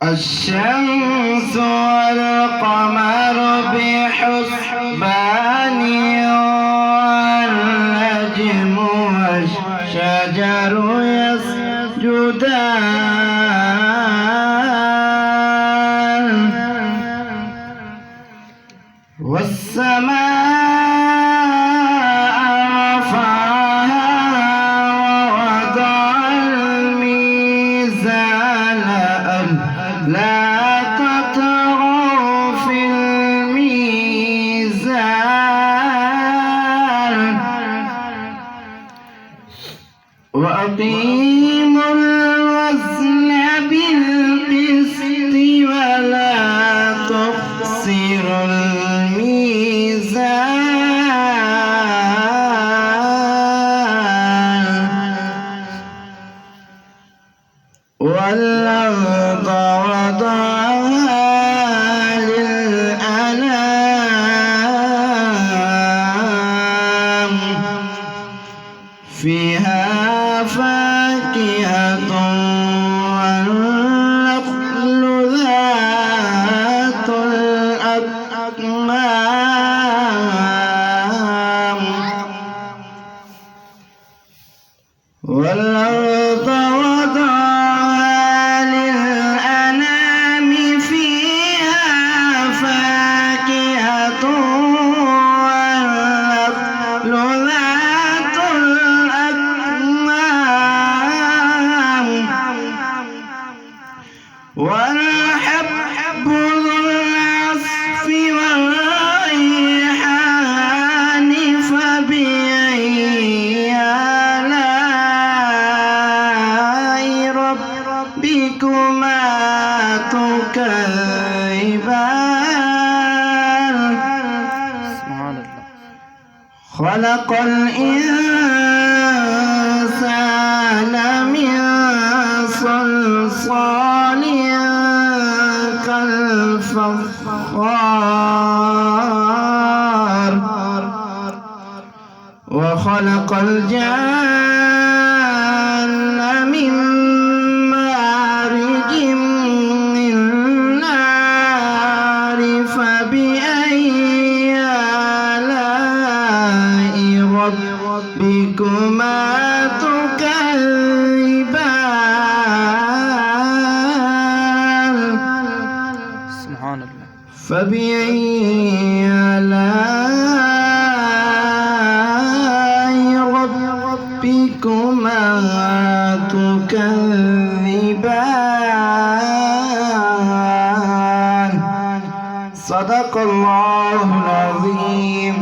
الشمس والقمر بحسبان والنجم والشجر يسجدان والسماء رفعها ووضع الميزان لا تطغوا في الميزان وأقيموا الوزن بالقسط ولا تخسروا الميزان والأرض وضعها للأنام فيها فاكهة والنخل ذات الأكمام والأرض وضعها للأنام فيها فاكهة والنخل ذات الأكمام والحب ذو العصف والريحان فبأي آلاء ربكما تكذبان سبحان الله. خلق الإنسان من صلصال كالفخار وخلق الجان من مارج من نار فبأي آلاء ربكما تكذبان سبحان الله. فبأي آلاء ربكما تكذبان. صدق الله العظيم.